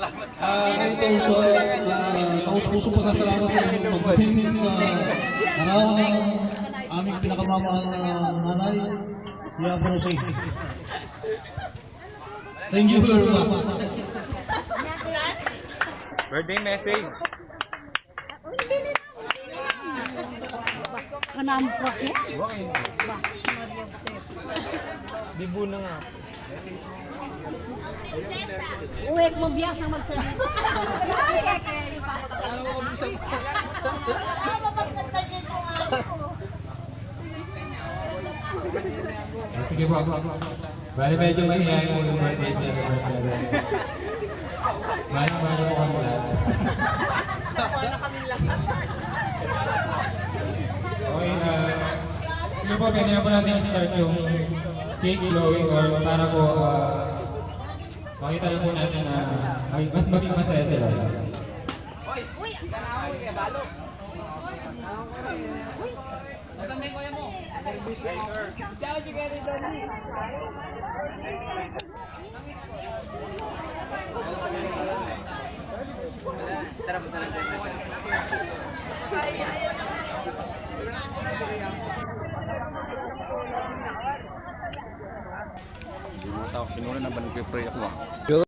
Ito so, taus-puso pasasalamat sa inyong pagtitin sa araw ng aming pinakamamahal na nanay, si Abrosay. Thank you very much. Birthday message. Kanam po ya? Dibu na nga. Uwek mo biyasa magsalita. Sige po. Bali medyo mahihayin mo yung birthday sa Mahal mo kami lahat. Okay, sige po, pwede na po natin i-start yung cake blowing or para po makita lang po natin na mas maging masaya sila. Hindi mo tao, kinuna na ba nag-pray ako ah.